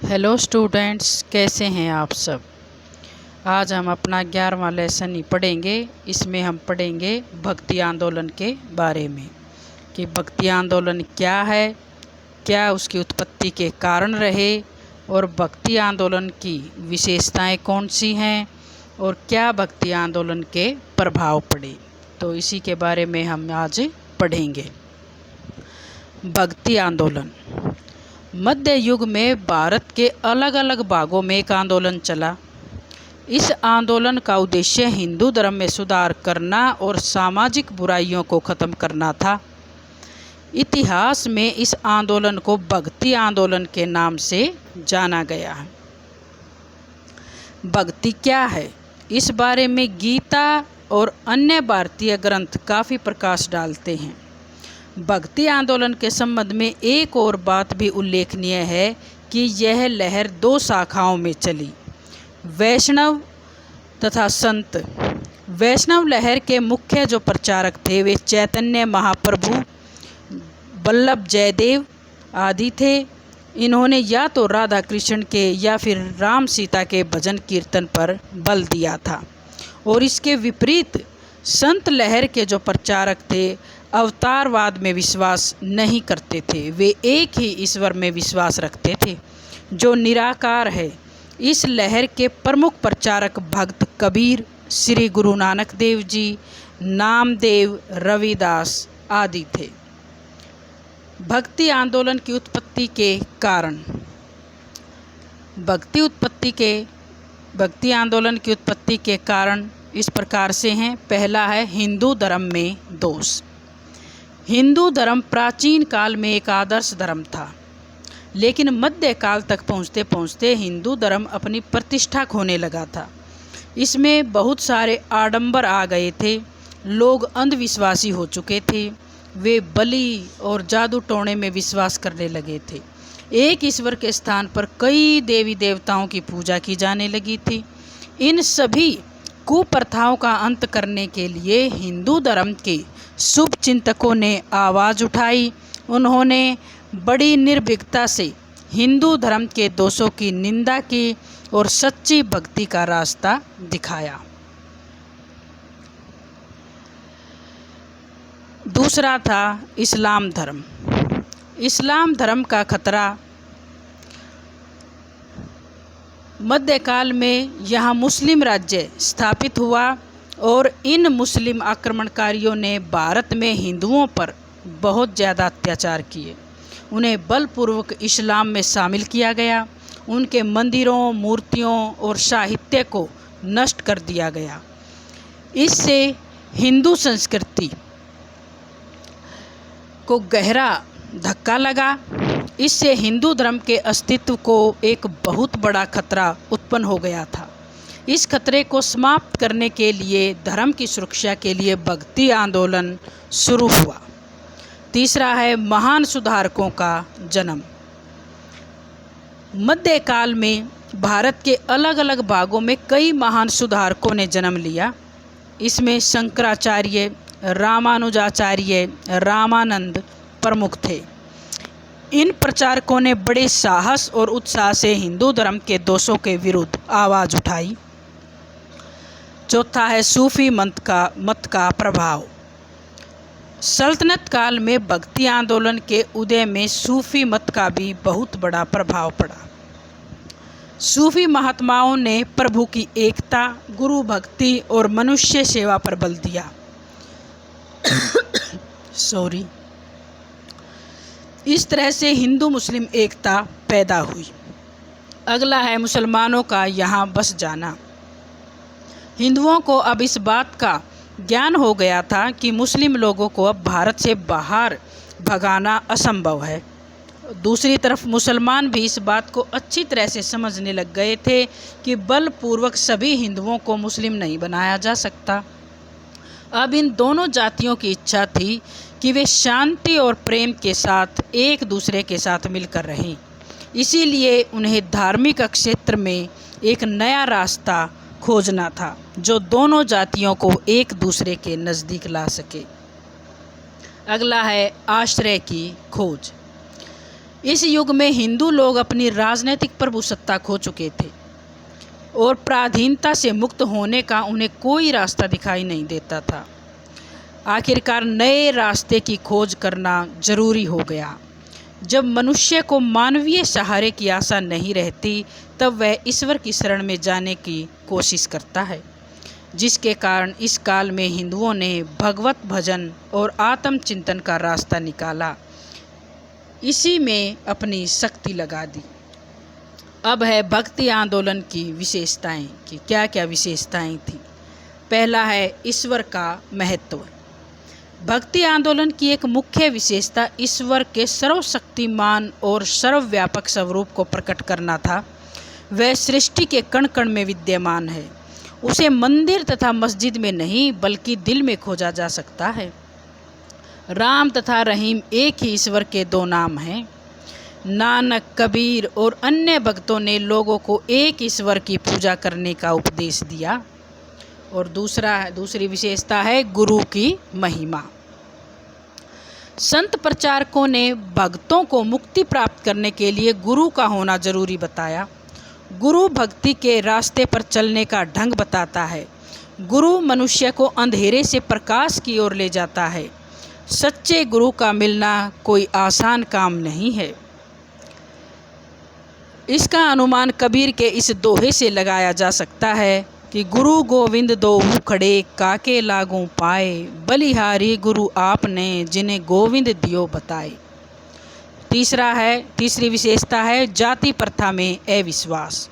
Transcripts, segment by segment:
Hello students, कैसे हैं आप सब। आज हम अपना 11वां लेसन ही पढ़ेंगे। इसमें हम पढ़ेंगे भक्ति आंदोलन के बारे में कि भक्ति आंदोलन क्या है, क्या उसकी उत्पत्ति के कारण रहे और भक्ति आंदोलन की विशेषताएं कौन सी हैं और क्या भक्ति आंदोलन के प्रभाव पड़े। तो इसी के बारे में हम आज पढ़ेंगे। भक्ति आंदोलन मध्य युग में भारत के अलग अलग भागों में एक आंदोलन चला। इस आंदोलन का उद्देश्य हिंदू धर्म में सुधार करना और सामाजिक बुराइयों को ख़त्म करना था। इतिहास में इस आंदोलन को भक्ति आंदोलन के नाम से जाना गया है। भक्ति क्या है, इस बारे में गीता और अन्य भारतीय ग्रंथ काफ़ी प्रकाश डालते हैं। भक्ति आंदोलन के संबंध में एक और बात भी उल्लेखनीय है कि यह लहर दो शाखाओं में चली, वैष्णव तथा संत। वैष्णव लहर के मुख्य जो प्रचारक थे वे चैतन्य महाप्रभु, वल्लभ जयदेव आदि थे। इन्होंने या तो राधा कृष्ण के या फिर राम सीता के भजन कीर्तन पर बल दिया था। और इसके विपरीत संत लहर के जो प्रचारक थे अवतारवाद में विश्वास नहीं करते थे। वे एक ही ईश्वर में विश्वास रखते थे जो निराकार है। इस लहर के प्रमुख प्रचारक भक्त कबीर, श्री गुरु नानक देव जी, नामदेव, रविदास आदि थे। भक्ति आंदोलन की उत्पत्ति के कारण। भक्ति आंदोलन की उत्पत्ति के कारण इस प्रकार से हैं। पहला है हिंदू धर्म में दोष। हिंदू धर्म प्राचीन काल में एक आदर्श धर्म था, लेकिन मध्यकाल तक पहुँचते पहुँचते हिंदू धर्म अपनी प्रतिष्ठा खोने लगा था। इसमें बहुत सारे आडंबर आ गए थे। लोग अंधविश्वासी हो चुके थे। वे बलि और जादू टोने में विश्वास करने लगे थे। एक ईश्वर के स्थान पर कई देवी देवताओं की पूजा की जाने लगी थी। इन सभी कुप्रथाओं का अंत करने के लिए हिंदू धर्म के शुभ चिंतकों ने आवाज़ उठाई। उन्होंने बड़ी निर्भीकता से हिंदू धर्म के दोषों की निंदा की और सच्ची भक्ति का रास्ता दिखाया। दूसरा था इस्लाम धर्म। इस्लाम धर्म का खतरा। मध्यकाल में यहाँ मुस्लिम राज्य स्थापित हुआ और इन मुस्लिम आक्रमणकारियों ने भारत में हिंदुओं पर बहुत ज़्यादा अत्याचार किए। उन्हें बलपूर्वक इस्लाम में शामिल किया गया। उनके मंदिरों, मूर्तियों और साहित्य को नष्ट कर दिया गया। इससे हिंदू संस्कृति को गहरा धक्का लगा। इससे हिंदू धर्म के अस्तित्व को एक बहुत बड़ा खतरा उत्पन्न हो गया था। इस खतरे को समाप्त करने के लिए धर्म की सुरक्षा के लिए भक्ति आंदोलन शुरू हुआ। तीसरा है महान सुधारकों का जन्म। मध्यकाल में भारत के अलग अलग भागों में कई महान सुधारकों ने जन्म लिया। इसमें शंकराचार्य, रामानुजाचार्य, रामानंद प्रमुख थे। इन प्रचारकों ने बड़े साहस और उत्साह से हिंदू धर्म के दोषों के विरुद्ध आवाज़ उठाई। चौथा है सूफी मत का प्रभाव। सल्तनत काल में भक्ति आंदोलन के उदय में सूफी मत का भी बहुत बड़ा प्रभाव पड़ा। सूफी महात्माओं ने प्रभु की एकता, गुरु भक्ति और मनुष्य सेवा पर बल दिया। इस तरह से हिंदू मुस्लिम एकता पैदा हुई। अगला है मुसलमानों का यहाँ बस जाना। हिंदुओं को अब इस बात का ज्ञान हो गया था कि मुस्लिम लोगों को अब भारत से बाहर भगाना असंभव है। दूसरी तरफ मुसलमान भी इस बात को अच्छी तरह से समझने लग गए थे कि बलपूर्वक सभी हिंदुओं को मुस्लिम नहीं बनाया जा सकता। अब इन दोनों जातियों की इच्छा थी कि वे शांति और प्रेम के साथ एक दूसरे के साथ मिलकर रहें। इसीलिए उन्हें धार्मिक क्षेत्र में एक नया रास्ता खोजना था जो दोनों जातियों को एक दूसरे के नज़दीक ला सके। अगला है आश्रय की खोज। इस युग में हिंदू लोग अपनी राजनीतिक प्रभुसत्ता खो चुके थे और पराधीनता से मुक्त होने का उन्हें कोई रास्ता दिखाई नहीं देता था। आखिरकार नए रास्ते की खोज करना जरूरी हो गया। जब मनुष्य को मानवीय सहारे की आशा नहीं रहती, तब वह ईश्वर की शरण में जाने की कोशिश करता है, जिसके कारण इस काल में हिंदुओं ने भगवत भजन और आत्मचिंतन का रास्ता निकाला, इसी में अपनी शक्ति लगा दी। अब है भक्ति आंदोलन की विशेषताएं कि क्या क्या विशेषताएं थी। पहला है ईश्वर का महत्व। भक्ति आंदोलन की एक मुख्य विशेषता ईश्वर के सर्वशक्तिमान और सर्वव्यापक स्वरूप को प्रकट करना था। वह सृष्टि के कण कण में विद्यमान है। उसे मंदिर तथा मस्जिद में नहीं बल्कि दिल में खोजा जा सकता है। राम तथा रहीम एक ही ईश्वर के दो नाम हैं। नानक, कबीर और अन्य भक्तों ने लोगों को एक ईश्वर की पूजा करने का उपदेश दिया। और दूसरी विशेषता है गुरु की महिमा। संत प्रचारकों ने भक्तों को मुक्ति प्राप्त करने के लिए गुरु का होना जरूरी बताया। गुरु भक्ति के रास्ते पर चलने का ढंग बताता है। गुरु मनुष्य को अंधेरे से प्रकाश की ओर ले जाता है। सच्चे गुरु का मिलना कोई आसान काम नहीं है। इसका अनुमान कबीर के इस दोहे से लगाया जा सकता है कि गुरु गोविंद दोहु खड़े, काके लागू पाए, बलिहारी गुरु आपने, जिन्हें गोविंद दियो बताए। तीसरी विशेषता है जाति प्रथा में अविश्वास।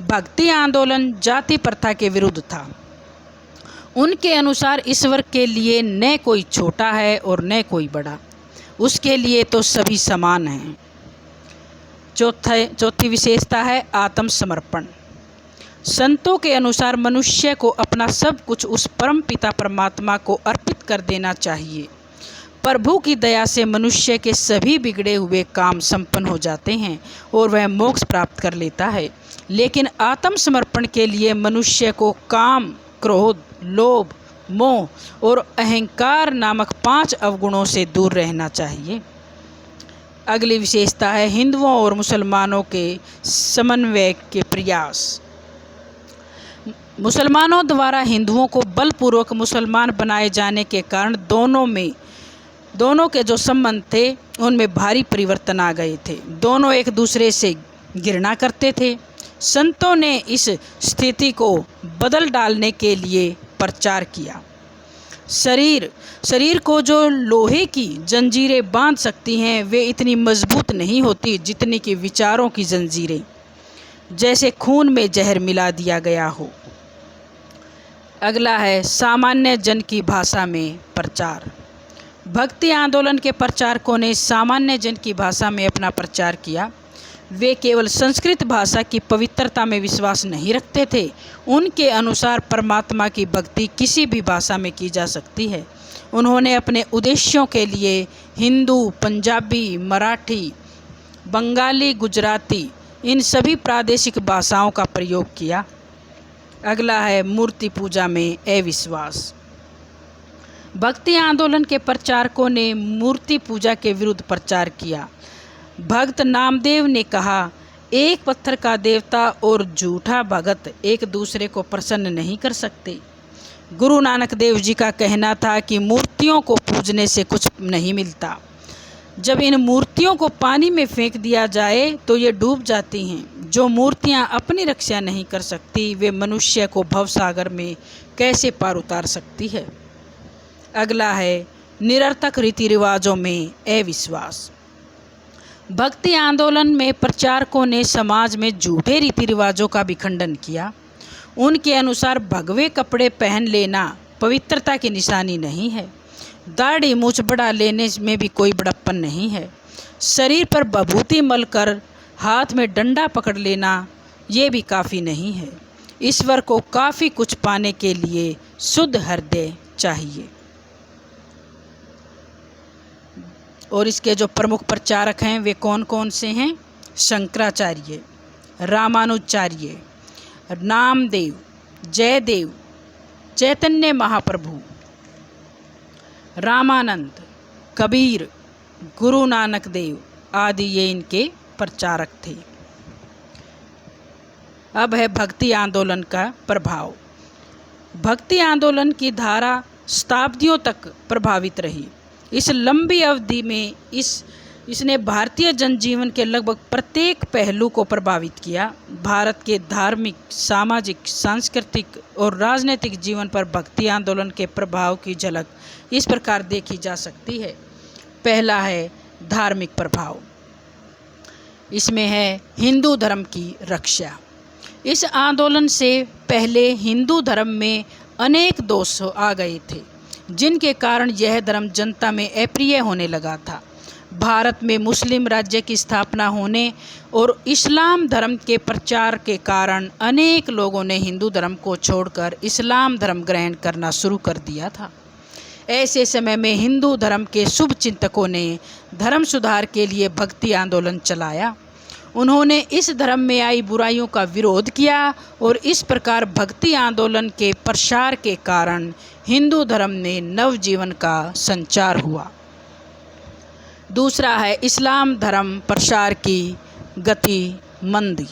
भक्ति आंदोलन जाति प्रथा के विरुद्ध था। उनके अनुसार ईश्वर के लिए न कोई छोटा है और न कोई बड़ा, उसके लिए तो सभी समान हैं। चौथी विशेषता है आत्मसमर्पण। संतों के अनुसार मनुष्य को अपना सब कुछ उस परम पिता परमात्मा को अर्पित कर देना चाहिए। प्रभु की दया से मनुष्य के सभी बिगड़े हुए काम संपन्न हो जाते हैं और वह मोक्ष प्राप्त कर लेता है। लेकिन आत्मसमर्पण के लिए मनुष्य को काम, क्रोध, लोभ, मोह और अहंकार नामक 5 अवगुणों से दूर रहना चाहिए। अगली विशेषता है हिंदुओं और मुसलमानों के समन्वय के प्रयास। मुसलमानों द्वारा हिंदुओं को बलपूर्वक मुसलमान बनाए जाने के कारण दोनों के जो संबंध थे उनमें भारी परिवर्तन आ गए थे। दोनों एक दूसरे से घृणा करते थे। संतों ने इस स्थिति को बदल डालने के लिए प्रचार किया। शरीर को जो लोहे की जंजीरें बांध सकती हैं, वे इतनी मजबूत नहीं होती जितनी कि विचारों की जंजीरें, जैसे खून में जहर मिला दिया गया हो। अगला है सामान्य जन की भाषा में प्रचार। भक्ति आंदोलन के प्रचारकों ने सामान्य जन की भाषा में अपना प्रचार किया। वे केवल संस्कृत भाषा की पवित्रता में विश्वास नहीं रखते थे। उनके अनुसार परमात्मा की भक्ति किसी भी भाषा में की जा सकती है। उन्होंने अपने उद्देश्यों के लिए हिंदू, पंजाबी, मराठी, बंगाली, गुजराती इन सभी प्रादेशिक भाषाओं का प्रयोग किया। अगला है मूर्ति पूजा में अविश्वास। भक्ति आंदोलन के प्रचारकों ने मूर्ति पूजा के विरुद्ध प्रचार किया। भक्त नामदेव ने कहा, एक पत्थर का देवता और झूठा भगत एक दूसरे को प्रसन्न नहीं कर सकते। गुरु नानक देव जी का कहना था कि मूर्तियों को पूजने से कुछ नहीं मिलता। जब इन मूर्तियों को पानी में फेंक दिया जाए तो ये डूब जाती हैं। जो मूर्तियाँ अपनी रक्षा नहीं कर सकती, वे मनुष्य को भवसागर में कैसे पार उतार सकती है। अगला है निरर्थक रीति रिवाजों में अविश्वास। भक्ति आंदोलन में प्रचारकों ने समाज में झूठे रीति रिवाजों का भी खंडन किया। उनके अनुसार भगवे कपड़े पहन लेना पवित्रता की निशानी नहीं है। दाढ़ी मूछ बढ़ा लेने में भी कोई बड़प्पन नहीं है। शरीर पर विभूति मलकर हाथ में डंडा पकड़ लेना ये भी काफ़ी नहीं है। ईश्वर को काफ़ी कुछ पाने के लिए शुद्ध हृदय चाहिए। और इसके जो प्रमुख प्रचारक हैं वे कौन कौन से हैं? शंकराचार्य, रामानुजाचार्य, नामदेव, जयदेव, चैतन्य महाप्रभु, रामानंद, कबीर, गुरु नानक देव, आदि ये इनके प्रचारक थे। अब है भक्ति आंदोलन का प्रभाव। भक्ति आंदोलन की धारा शताब्दियों तक प्रभावित रही। इस लंबी अवधि में इसने भारतीय जनजीवन के लगभग प्रत्येक पहलू को प्रभावित किया। भारत के धार्मिक, सामाजिक, सांस्कृतिक और राजनीतिक जीवन पर भक्ति आंदोलन के प्रभाव की झलक इस प्रकार देखी जा सकती है। पहला है धार्मिक प्रभाव। इसमें है हिंदू धर्म की रक्षा। इस आंदोलन से पहले हिंदू धर्म में अनेक दोष आ गए थे, जिनके कारण यह धर्म जनता में अप्रिय होने लगा था। भारत में मुस्लिम राज्य की स्थापना होने और इस्लाम धर्म के प्रचार के कारण अनेक लोगों ने हिंदू धर्म को छोड़कर इस्लाम धर्म ग्रहण करना शुरू कर दिया था। ऐसे समय में हिंदू धर्म के शुभ चिंतकों ने धर्म सुधार के लिए भक्ति आंदोलन चलाया। उन्होंने इस धर्म में आई बुराइयों का विरोध किया और इस प्रकार भक्ति आंदोलन के प्रसार के कारण हिंदू धर्म में नवजीवन का संचार हुआ। दूसरा है इस्लाम धर्म प्रसार की गति मंदी।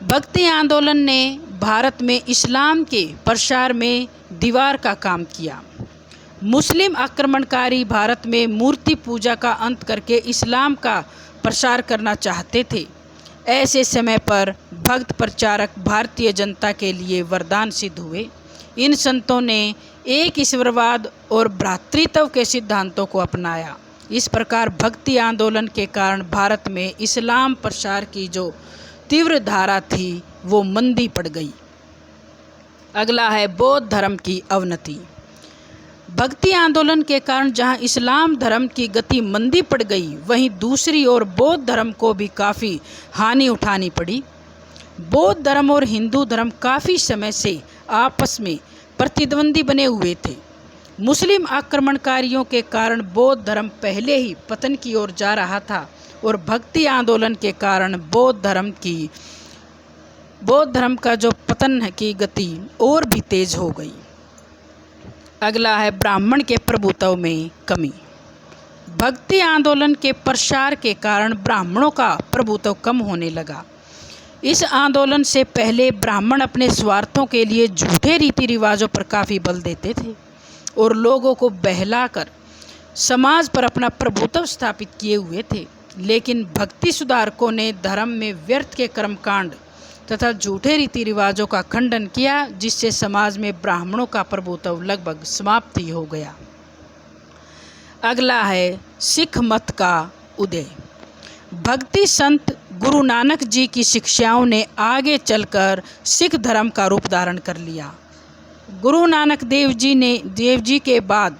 भक्ति आंदोलन ने भारत में इस्लाम के प्रसार में दीवार का काम किया। मुस्लिम आक्रमणकारी भारत में मूर्ति पूजा का अंत करके इस्लाम का प्रसार करना चाहते थे। ऐसे समय पर भक्त प्रचारक भारतीय जनता के लिए वरदान सिद्ध हुए। इन संतों ने एक ईश्वरवाद और भ्रातृत्व के सिद्धांतों को अपनाया। इस प्रकार भक्ति आंदोलन के कारण भारत में इस्लाम प्रसार की जो तीव्र धारा थी वो मंदी पड़ गई। अगला है बौद्ध धर्म की अवनति। भक्ति आंदोलन के कारण जहां इस्लाम धर्म की गति मंदी पड़ गई, वहीं दूसरी ओर बौद्ध धर्म को भी काफ़ी हानि उठानी पड़ी। बौद्ध धर्म और हिंदू धर्म काफ़ी समय से आपस में प्रतिद्वंदी बने हुए थे। मुस्लिम आक्रमणकारियों के कारण बौद्ध धर्म पहले ही पतन की ओर जा रहा था और भक्ति आंदोलन के कारण बौद्ध धर्म का जो पतन की गति और भी तेज हो गई। अगला है ब्राह्मण के प्रभुत्व में कमी। भक्ति आंदोलन के प्रसार के कारण ब्राह्मणों का प्रभुत्व कम होने लगा। इस आंदोलन से पहले ब्राह्मण अपने स्वार्थों के लिए झूठे रीति रिवाजों पर काफ़ी बल देते थे और लोगों को बहलाकर समाज पर अपना प्रभुत्व स्थापित किए हुए थे। लेकिन भक्ति सुधारकों ने धर्म में व्यर्थ के कर्मकांड तथा झूठे रीति रिवाजों का खंडन किया, जिससे समाज में ब्राह्मणों का प्रभुत्व लगभग समाप्त ही हो गया। अगला है सिख मत का उदय। भक्ति संत गुरु नानक जी की शिक्षाओं ने आगे चलकर सिख धर्म का रूप धारण कर लिया। गुरु नानक देव जी के बाद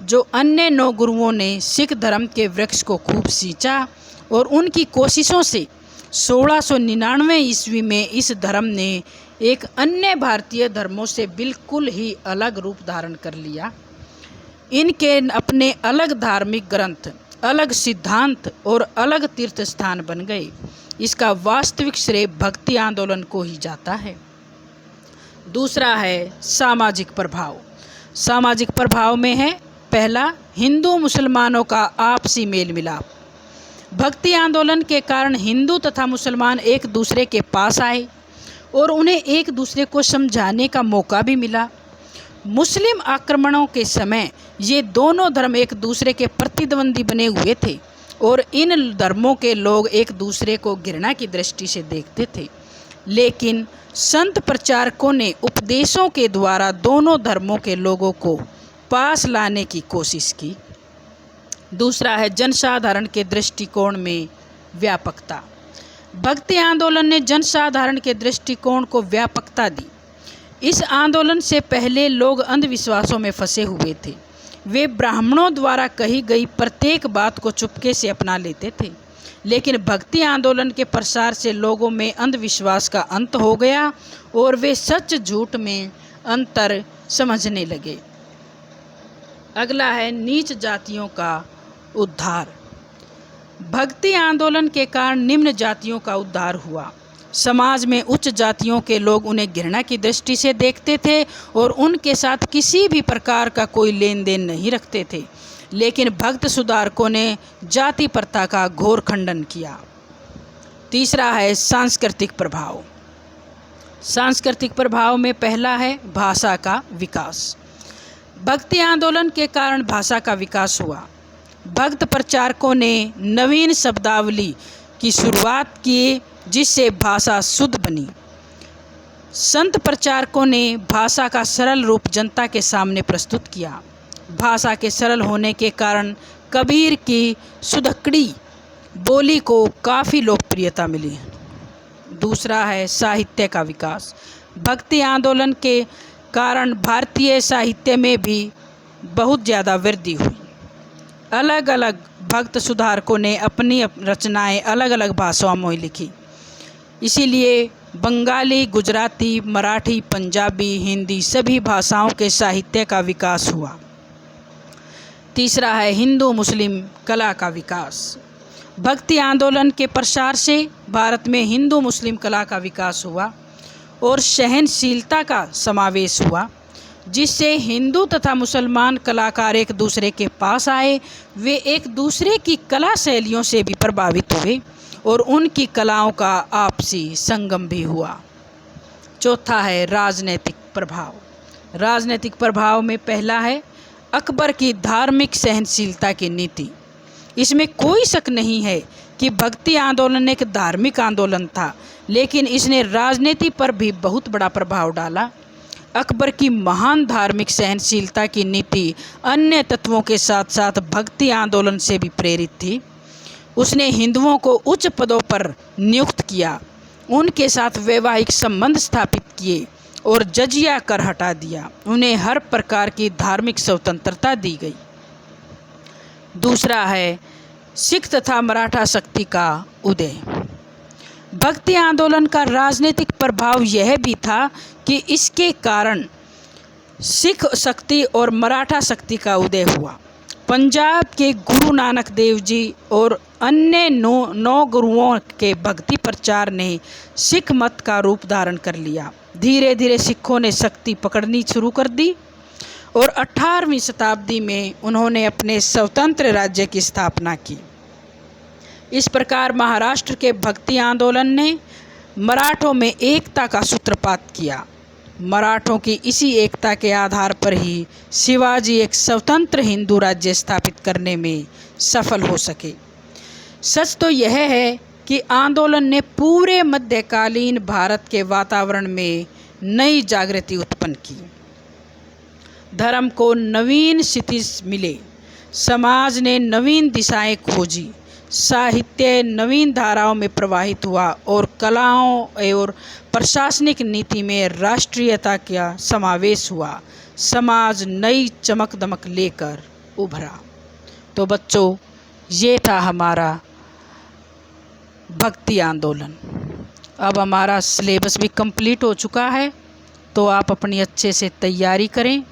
जो अन्य 9 गुरुओं ने सिख धर्म के वृक्ष को खूब सींचा और उनकी कोशिशों से 1699 ईस्वी में इस धर्म ने एक अन्य भारतीय धर्मों से बिल्कुल ही अलग रूप धारण कर लिया। इनके अपने अलग धार्मिक ग्रंथ, अलग सिद्धांत और अलग तीर्थ स्थान बन गए। इसका वास्तविक श्रेय भक्ति आंदोलन को ही जाता है। दूसरा है सामाजिक प्रभाव। सामाजिक प्रभाव में है पहला हिंदू मुसलमानों का आपसी मेल मिलाप। भक्ति आंदोलन के कारण हिंदू तथा मुसलमान एक दूसरे के पास आए और उन्हें एक दूसरे को समझाने का मौका भी मिला। मुस्लिम आक्रमणों के समय ये दोनों धर्म एक दूसरे के प्रतिद्वंदी बने हुए थे और इन धर्मों के लोग एक दूसरे को घृणा की दृष्टि से देखते थे। लेकिन संत प्रचारकों ने उपदेशों के द्वारा दोनों धर्मों के लोगों को पास लाने की कोशिश की। दूसरा है जनसाधारण के दृष्टिकोण में व्यापकता। भक्ति आंदोलन ने जनसाधारण के दृष्टिकोण को व्यापकता दी। इस आंदोलन से पहले लोग अंधविश्वासों में फंसे हुए थे। वे ब्राह्मणों द्वारा कही गई प्रत्येक बात को चुपके से अपना लेते थे। लेकिन भक्ति आंदोलन के प्रसार से लोगों में अंधविश्वास का अंत हो गया और वे सच झूठ में अंतर समझने लगे। अगला है नीच जातियों का उद्धार। भक्ति आंदोलन के कारण निम्न जातियों का उद्धार हुआ। समाज में उच्च जातियों के लोग उन्हें घृणा की दृष्टि से देखते थे और उनके साथ किसी भी प्रकार का कोई लेन देन नहीं रखते थे। लेकिन भक्त सुधारकों ने जाति प्रथा का घोर खंडन किया। तीसरा है सांस्कृतिक प्रभाव। सांस्कृतिक प्रभाव में पहला है भाषा का विकास। भक्ति आंदोलन के कारण भाषा का विकास हुआ। भक्त प्रचारकों ने नवीन शब्दावली की शुरुआत की, जिससे भाषा शुद्ध बनी। संत प्रचारकों ने भाषा का सरल रूप जनता के सामने प्रस्तुत किया। भाषा के सरल होने के कारण कबीर की सुधकड़ी बोली को काफ़ी लोकप्रियता मिली। दूसरा है साहित्य का विकास। भक्ति आंदोलन के कारण भारतीय साहित्य में भी बहुत ज़्यादा वृद्धि हुई। अलग अलग भक्त सुधारकों ने अपनी रचनाएं अलग अलग भाषाओं में लिखी। इसीलिए बंगाली, गुजराती, मराठी, पंजाबी, हिंदी सभी भाषाओं के साहित्य का विकास हुआ। तीसरा है हिंदू मुस्लिम कला का विकास। भक्ति आंदोलन के प्रसार से भारत में हिंदू मुस्लिम कला का विकास हुआ और सहनशीलता का समावेश हुआ, जिससे हिंदू तथा मुसलमान कलाकार एक दूसरे के पास आए। वे एक दूसरे की कला शैलियों से भी प्रभावित हुए और उनकी कलाओं का आपसी संगम भी हुआ। चौथा है राजनीतिक प्रभाव। राजनीतिक प्रभाव में पहला है अकबर की धार्मिक सहनशीलता की नीति। इसमें कोई शक नहीं है कि भक्ति आंदोलन एक धार्मिक आंदोलन था, लेकिन इसने राजनीति पर भी बहुत बड़ा प्रभाव डाला। अकबर की महान धार्मिक सहनशीलता की नीति अन्य तत्वों के साथ साथ भक्ति आंदोलन से भी प्रेरित थी। उसने हिंदुओं को उच्च पदों पर नियुक्त किया, उनके साथ वैवाहिक संबंध स्थापित किए और जजिया कर हटा दिया। उन्हें हर प्रकार की धार्मिक स्वतंत्रता दी गई। दूसरा है सिख तथा मराठा शक्ति का उदय। भक्ति आंदोलन का राजनीतिक प्रभाव यह भी था कि इसके कारण सिख शक्ति और मराठा शक्ति का उदय हुआ। पंजाब के गुरु नानक देव जी और अन्य नौ गुरुओं के भक्ति प्रचार ने सिख मत का रूप धारण कर लिया। धीरे धीरे सिखों ने शक्ति पकड़नी शुरू कर दी और 18वीं शताब्दी में उन्होंने अपने स्वतंत्र राज्य की स्थापना की। इस प्रकार महाराष्ट्र के भक्ति आंदोलन ने मराठों में एकता का सूत्रपात किया। मराठों की इसी एकता के आधार पर ही शिवाजी एक स्वतंत्र हिंदू राज्य स्थापित करने में सफल हो सके। सच तो यह है कि आंदोलन ने पूरे मध्यकालीन भारत के वातावरण में नई जागृति उत्पन्न की। धर्म को नवीन क्षितिज मिले, समाज ने नवीन दिशाएं खोजी, साहित्य नवीन धाराओं में प्रवाहित हुआ और कलाओं और प्रशासनिक नीति में राष्ट्रीयता का समावेश हुआ। समाज नई चमक दमक लेकर उभरा। तो बच्चों, ये था हमारा भक्ति आंदोलन। अब हमारा सिलेबस भी कंप्लीट हो चुका है, तो आप अपनी अच्छे से तैयारी करें।